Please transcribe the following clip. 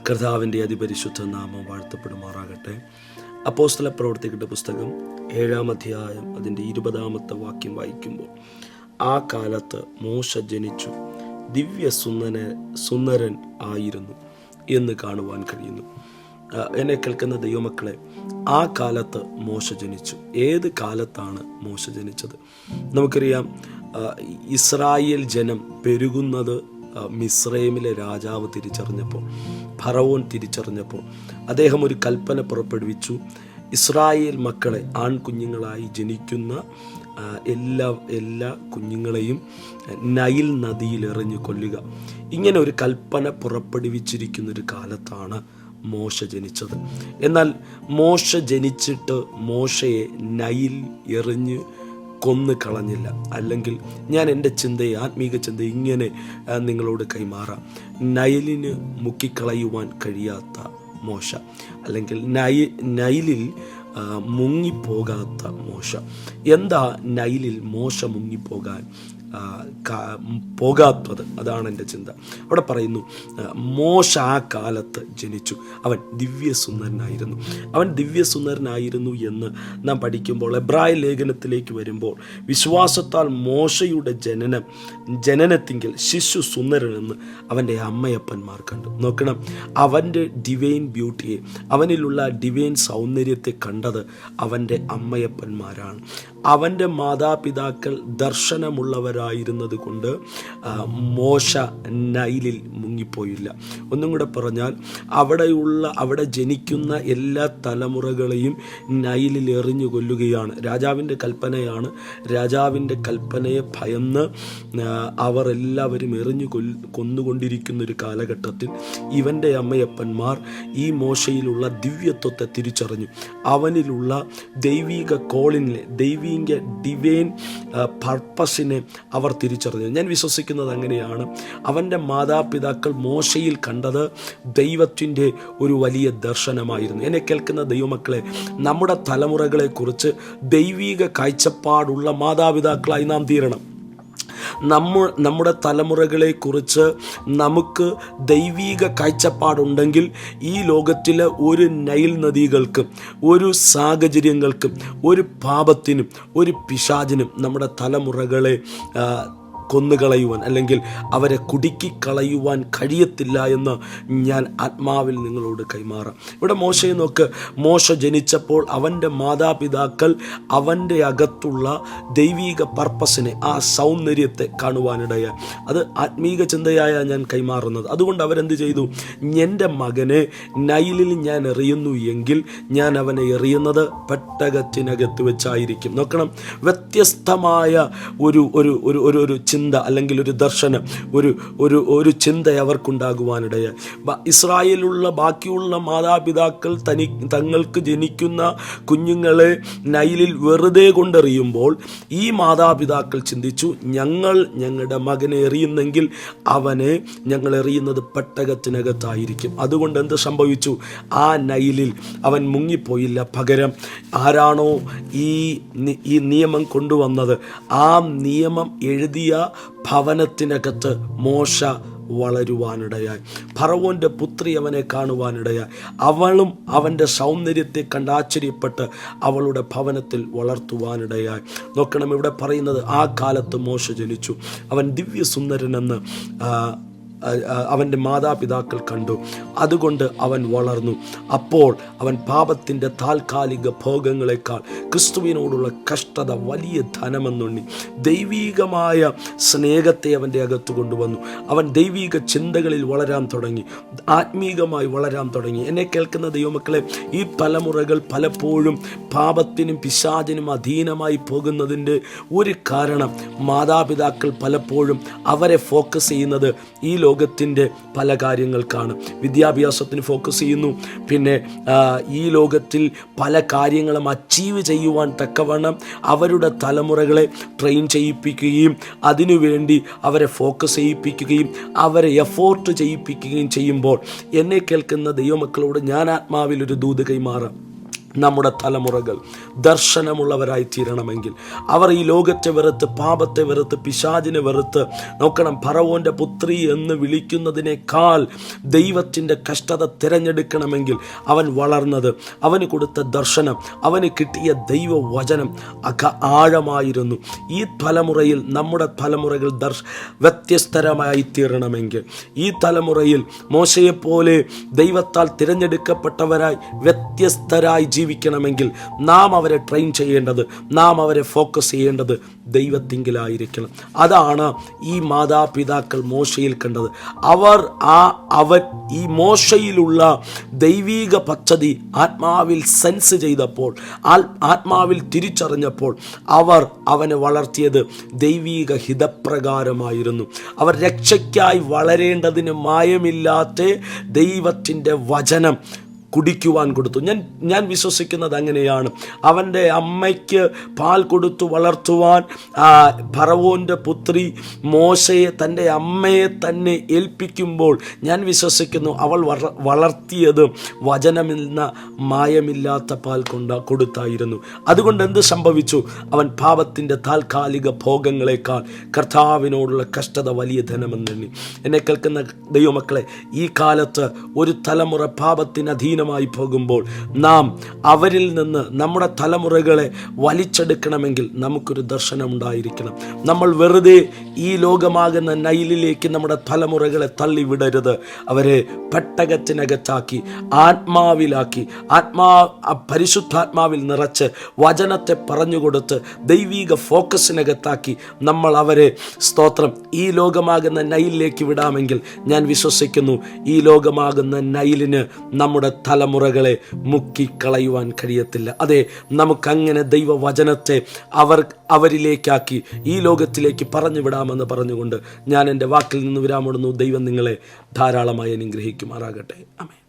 കർത്താവിൻ്റെ അതിപരിശുദ്ധ നാമം വാഴ്ത്തപ്പെടുമാറാകട്ടെ. അപ്പോസ്തല പ്രവർത്തികളുടെ പുസ്തകം 7-ാം അധ്യായം അതിൻ്റെ 20-ാമത്തെ വാക്യം വായിക്കുമ്പോൾ, ആ കാലത്ത് മോശ ജനിച്ചു, ദിവ്യ സുന്ദരൻ ആയിരുന്നു എന്ന് കാണുവാൻ കഴിയുന്നു. എന്നെ കേൾക്കുന്ന ദൈവമക്കളെ, ആ കാലത്ത് മോശ ജനിച്ചു. ഏത് കാലത്താണ് മോശ ജനിച്ചത്? നമുക്കറിയാം, ഇസ്രായേൽ ജനം പെരുകുന്നത് മിസ്രൈമിലെ രാജാവ് തിരിച്ചറിഞ്ഞപ്പോൾ, ഫറവോൻ തിരിച്ചറിഞ്ഞപ്പോൾ അദ്ദേഹം ഒരു കൽപ്പന പുറപ്പെടുവിച്ചു. ഇസ്രായേൽ മക്കളെ, ആൺകുഞ്ഞുങ്ങളായി ജനിക്കുന്ന എല്ലാ കുഞ്ഞുങ്ങളെയും നൈൽ നദിയിൽ എറിഞ്ഞു കൊല്ലുക. ഇങ്ങനെ ഒരു കൽപ്പന പുറപ്പെടുവിച്ചിരിക്കുന്നൊരു കാലത്താണ് മോശ ജനിച്ചത്. എന്നാൽ മോശ ജനിച്ചിട്ട് മോശയെ നൈൽ എറിഞ്ഞ് കൊന്നു കളഞ്ഞില്ല. അല്ലെങ്കിൽ ഞാൻ എൻ്റെ ചിന്തയെ, ആത്മീക ചിന്തയെ ഇങ്ങനെ നിങ്ങളോട് കൈമാറാം. നൈലിന് മുക്കിക്കളയുവാൻ കഴിയാത്ത മോശ, അല്ലെങ്കിൽ നൈലിൽ മുങ്ങിപ്പോകാത്ത മോശ. എന്താ നൈലിൽ മോശ മുങ്ങിപ്പോകാൻ പോകാത്തത്? അതാണ് എൻ്റെ ചിന്ത. അവിടെ പറയുന്നു, മോശ ആ കാലത്ത് ജനിച്ചു, അവൻ ദിവ്യസുന്ദരനായിരുന്നു. അവൻ ദിവ്യസുന്ദരനായിരുന്നു എന്ന് നാം പഠിക്കുമ്പോൾ, എബ്രായ ലേഖനത്തിലേക്ക് വരുമ്പോൾ, വിശ്വാസത്താൽ മോശയുടെ ജനനത്തിങ്കിൽ ശിശു സുന്ദരനെന്ന് അവൻ്റെ അമ്മയപ്പന്മാർ കണ്ടു. നോക്കണം, അവൻ്റെ ഡിവൈൻ ബ്യൂട്ടിയെ, അവനിലുള്ള ഡിവൈൻ സൗന്ദര്യത്തെ കണ്ടത് അവൻ്റെ അമ്മയപ്പന്മാരാണ്. അവൻ്റെ മാതാപിതാക്കൾ ദർശനമുള്ളവരായിരുന്നത് കൊണ്ട് മോശ നൈലിൽ മുങ്ങിപ്പോയില്ല. ഒന്നും കൂടെ പറഞ്ഞാൽ, അവിടെ ജനിക്കുന്ന എല്ലാ തലമുറകളെയും നൈലിൽ എറിഞ്ഞു കൊല്ലുകയാണ്. രാജാവിൻ്റെ കൽപ്പനയാണ്. രാജാവിൻ്റെ കൽപ്പനയെ ഭയന്ന് അവർ എല്ലാവരും എറിഞ്ഞു കൊന്നുകൊണ്ടിരിക്കുന്നൊരു കാലഘട്ടത്തിൽ ഇവൻ്റെ അമ്മയപ്പന്മാർ ഈ മോശയിലുള്ള ദിവ്യത്വത്തെ തിരിച്ചറിഞ്ഞു. അവനിലുള്ള ദൈവിക കോളിനെ, ഡിവൈൻ പർപ്പസിനെ അവർ തിരിച്ചറിഞ്ഞു. ഞാൻ വിശ്വസിക്കുന്നത് അങ്ങനെയാണ്. അവൻ്റെ മാതാപിതാക്കൾ മോശയിൽ കണ്ടത് ദൈവത്തിൻ്റെ ഒരു വലിയ ദർശനമായിരുന്നു. എന്നെ കേൾക്കുന്ന ദൈവമക്കളെ, നമ്മുടെ തലമുറകളെക്കുറിച്ച് ദൈവിക കാഴ്ചപ്പാടുള്ള മാതാപിതാക്കളായി നാം തീരണം. നമ്മുടെ തലമുറകളെക്കുറിച്ച് നമുക്ക് ദൈവീക കാഴ്ചപ്പാടുണ്ടെങ്കിൽ ഈ ലോകത്തിലെ ഒരു നൈൽ നദികൾക്കും, ഒരു സാഹചര്യങ്ങൾക്കും, ഒരു പാപത്തിനും, ഒരു പിശാചിനും നമ്മുടെ തലമുറകളെ കൊന്നുകളയുവാൻ, അല്ലെങ്കിൽ അവരെ കുടുക്കിക്കളയുവാൻ കഴിയത്തില്ല എന്ന് ഞാൻ ആത്മാവിൽ നിങ്ങളോട് കൈമാറാം. ഇവിടെ മോശയെ നോക്ക്. മോശ ജനിച്ചപ്പോൾ അവൻ്റെ മാതാപിതാക്കൾ അവൻ്റെ അകത്തുള്ള ദൈവിക പർപ്പസിനെ, ആ സൗന്ദര്യത്തെ കാണുവാനിടയായി. അത് ആത്മീക ചിന്തയായ ഞാൻ കൈമാറുന്നത്. അതുകൊണ്ട് അവരെന്ത് ചെയ്തു? എൻ്റെ മകനെ നൈലിൽ ഞാൻ എറിയുന്നു എങ്കിൽ ഞാൻ അവനെ എറിയുന്നത് പെട്ടകത്തിനകത്ത് വെച്ചായിരിക്കും. നോക്കണം, വ്യത്യസ്തമായ ഒരു ചിന്ത, അല്ലെങ്കിൽ ഒരു ദർശനം, ഒരു ചിന്ത അവർക്കുണ്ടാകുവാനിടയായി. ഇസ്രായേലുള്ള ബാക്കിയുള്ള മാതാപിതാക്കൾ തങ്ങൾക്ക് ജനിക്കുന്ന കുഞ്ഞുങ്ങളെ നൈലിൽ വെറുതെ കൊണ്ടെറിയുമ്പോൾ ഈ മാതാപിതാക്കൾ ചിന്തിച്ചു, ഞങ്ങളുടെ മകനെ എറിയുന്നെങ്കിൽ അവനെ ഞങ്ങൾ എറിയുന്നത് പെട്ടകത്തിനകത്തായിരിക്കും. അതുകൊണ്ട് എന്ത് സംഭവിച്ചു? ആ നൈലിൽ അവൻ മുങ്ങിപ്പോയില്ല. പകരം ആരാണോ ഈ നിയമം കൊണ്ടുവന്നത്, ആ നിയമം എഴുതിയ ഭവനത്തിനകത്ത് മോശ വളരുവാനിടയായി. ഫറവോൻ്റെ പുത്രി അവനെ കാണുവാനിടയായി. അവളും അവൻ്റെ സൗന്ദര്യത്തെ കണ്ട് ആശ്ചര്യപ്പെട്ട് അവളുടെ ഭവനത്തിൽ വളർത്തുവാനിടയായി. നോക്കണം, ഇവിടെ പറയുന്നത് ആ കാലത്ത് മോശ ജനിച്ചു, അവൻ ദിവ്യസുന്ദരനെന്ന് അവൻ്റെ മാതാപിതാക്കൾ കണ്ടു. അതുകൊണ്ട് അവൻ വളർന്നു. അപ്പോൾ അവൻ പാപത്തിൻ്റെ താൽക്കാലിക ഭോഗങ്ങളെക്കാൾ ക്രിസ്തുവിനോടുള്ള കഷ്ടത വലിയ ധനമെന്നുണ്ണി ദൈവീകമായ സ്നേഹത്തെ അവൻ്റെ അകത്ത് കൊണ്ടുവന്നു. അവൻ ദൈവീക ചിന്തകളിൽ വളരാൻ തുടങ്ങി, ആത്മീകമായി വളരാൻ തുടങ്ങി. എന്നെ കേൾക്കുന്ന ദൈവമക്കളെ, ഈ തലമുറകൾ പലപ്പോഴും പാപത്തിനും പിശാചിനും അധീനമായി പോകുന്നതിൻ്റെ ഒരു കാരണം, മാതാപിതാക്കൾ പലപ്പോഴും അവരെ ഫോക്കസ് ചെയ്യുന്നത് ഈ ലോകത്തിൻ്റെ പല കാര്യങ്ങൾക്കാണ്. വിദ്യാഭ്യാസത്തിന് ഫോക്കസ് ചെയ്യുന്നു. പിന്നെ ഈ ലോകത്തിൽ പല കാര്യങ്ങളും അച്ചീവ് ചെയ്യുവാൻ തക്കവണ്ണം അവരുടെ തലമുറകളെ ട്രെയിൻ ചെയ്യിപ്പിക്കുകയും അതിനുവേണ്ടി അവരെ ഫോക്കസ് ചെയ്യിപ്പിക്കുകയും അവരെ എഫോർട്ട് ചെയ്യിപ്പിക്കുകയും ചെയ്യുമ്പോൾ, എന്നെ കേൾക്കുന്ന ദൈവമക്കളോട് ഞാൻ ആത്മാവിൽ ഒരു ദൂത് കൈമാറാം. നമ്മുടെ തലമുറകൾ ദർശനമുള്ളവരായി തീരണമെങ്കിൽ, അവർ ഈ ലോകത്തെ വെറുത്ത്, പാപത്തെ വെറുത്ത്, പിശാചിനെ വെറുത്ത്, നോക്കണം, ഫറവോൻ്റെ പുത്രി എന്ന് വിളിക്കുന്നതിനേക്കാൾ ദൈവത്തിൻ്റെ കഷ്ടത തിരഞ്ഞെടുക്കണമെങ്കിൽ അവൻ വളർന്നത്, അവന് കൊടുത്ത ദർശനം, അവന് കിട്ടിയ ദൈവവചനം ആഴമായിരുന്നു. ഈ തലമുറയിൽ നമ്മുടെ തലമുറകൾ വ്യത്യസ്തരമായി തീരണമെങ്കിൽ, ഈ തലമുറയിൽ മോശയെപ്പോലെ ദൈവത്താൽ തിരഞ്ഞെടുക്കപ്പെട്ടവരായി വ്യത്യസ്തരായി ജീവിക്കണമെങ്കിൽ നാം അവരെ ട്രെയിൻ ചെയ്യേണ്ടത്, നാം അവരെ ഫോക്കസ് ചെയ്യേണ്ടത് ദൈവത്തിങ്കിലായിരിക്കണം. അതാണ് ഈ മാതാപിതാക്കൾ മോശയിൽ കണ്ടത്. അവൻ ഈ മോശയിലുള്ള ദൈവീക പദ്ധതി ആത്മാവിൽ സെൻസ് ചെയ്തപ്പോൾ, ആത്മാവിൽ തിരിച്ചറിഞ്ഞപ്പോൾ അവർ അവനെ വളർത്തിയത് ദൈവീക ഹിതപ്രകാരമായിരുന്നു. അവർ രക്ഷയ്ക്കായി വളരേണ്ടതിന് മായമില്ലാത്ത ദൈവത്തിൻ്റെ വചനം കുടിക്കുവാൻ കൊടുത്തു. ഞാൻ വിശ്വസിക്കുന്നത് അങ്ങനെയാണ്. അവൻ്റെ അമ്മയ്ക്ക് പാൽ കൊടുത്തു വളർത്തുവാൻ ഫറവോൻ്റെ പുത്രി മോശയെ, തൻ്റെ അമ്മയെ തന്നെ ഏൽപ്പിക്കുമ്പോൾ ഞാൻ വിശ്വസിക്കുന്നു അവൾ വളർത്തിയത് വചനമെന്ന മായമില്ലാത്ത പാൽ കൊടുത്തായിരുന്നു. അതുകൊണ്ട് എന്ത് സംഭവിച്ചു? അവൻ പാപത്തിൻ്റെ താൽക്കാലിക ഭോഗങ്ങളെക്കാൾ കർത്താവിനോടുള്ള കഷ്ടത വലിയ ധനമെന്നെണ്ണി. എന്നെ കേൾക്കുന്ന ദൈവമക്കളെ, ഈ കാലത്ത് ഒരു തലമുറ പാപത്തിന് അധീനമായി പോകുമ്പോൾ നാം അവരിൽ നിന്ന് നമ്മുടെ തലമുറകളെ വലിച്ചെടുക്കണമെങ്കിൽ നമുക്കൊരു ദർശനം ഉണ്ടായിരിക്കണം. നമ്മൾ വെറുതെ ഈ ലോകമാകുന്ന നൈലിലേക്ക് നമ്മുടെ തലമുറകളെ തള്ളിവിടരുത്. അവരെ പെട്ടകത്തിനകത്താക്കി ആത്മാവിലാക്കി, പരിശുദ്ധാത്മാവിൽ നിറച്ച് വചനത്തെ പറഞ്ഞുകൊടുത്ത് ദൈവിക ഫോക്കസിനകത്താക്കി നമ്മൾ അവരെ, സ്തോത്രം, ഈ ലോകമാകുന്ന നൈലിലേക്ക് വിടാമെങ്കിൽ ഞാൻ വിശ്വസിക്കുന്നു ഈ ലോകമാകുന്ന നൈലിന് നമ്മുടെ തലമുറകളെ മുക്കിക്കളയുവാൻ കഴിയത്തില്ല. അതെ, നമുക്കങ്ങനെ ദൈവവചനത്തെ അവരിലേക്കാക്കി ഈ ലോകത്തിലേക്ക് പറഞ്ഞു വിടാമെന്ന് പറഞ്ഞുകൊണ്ട് ഞാൻ എൻ്റെ വാക്കിൽ നിന്ന് വിരാമിടുന്നു. ദൈവം നിങ്ങളെ ധാരാളമായി അനുഗ്രഹിക്കുമാറാകട്ടെ. ആമേൻ.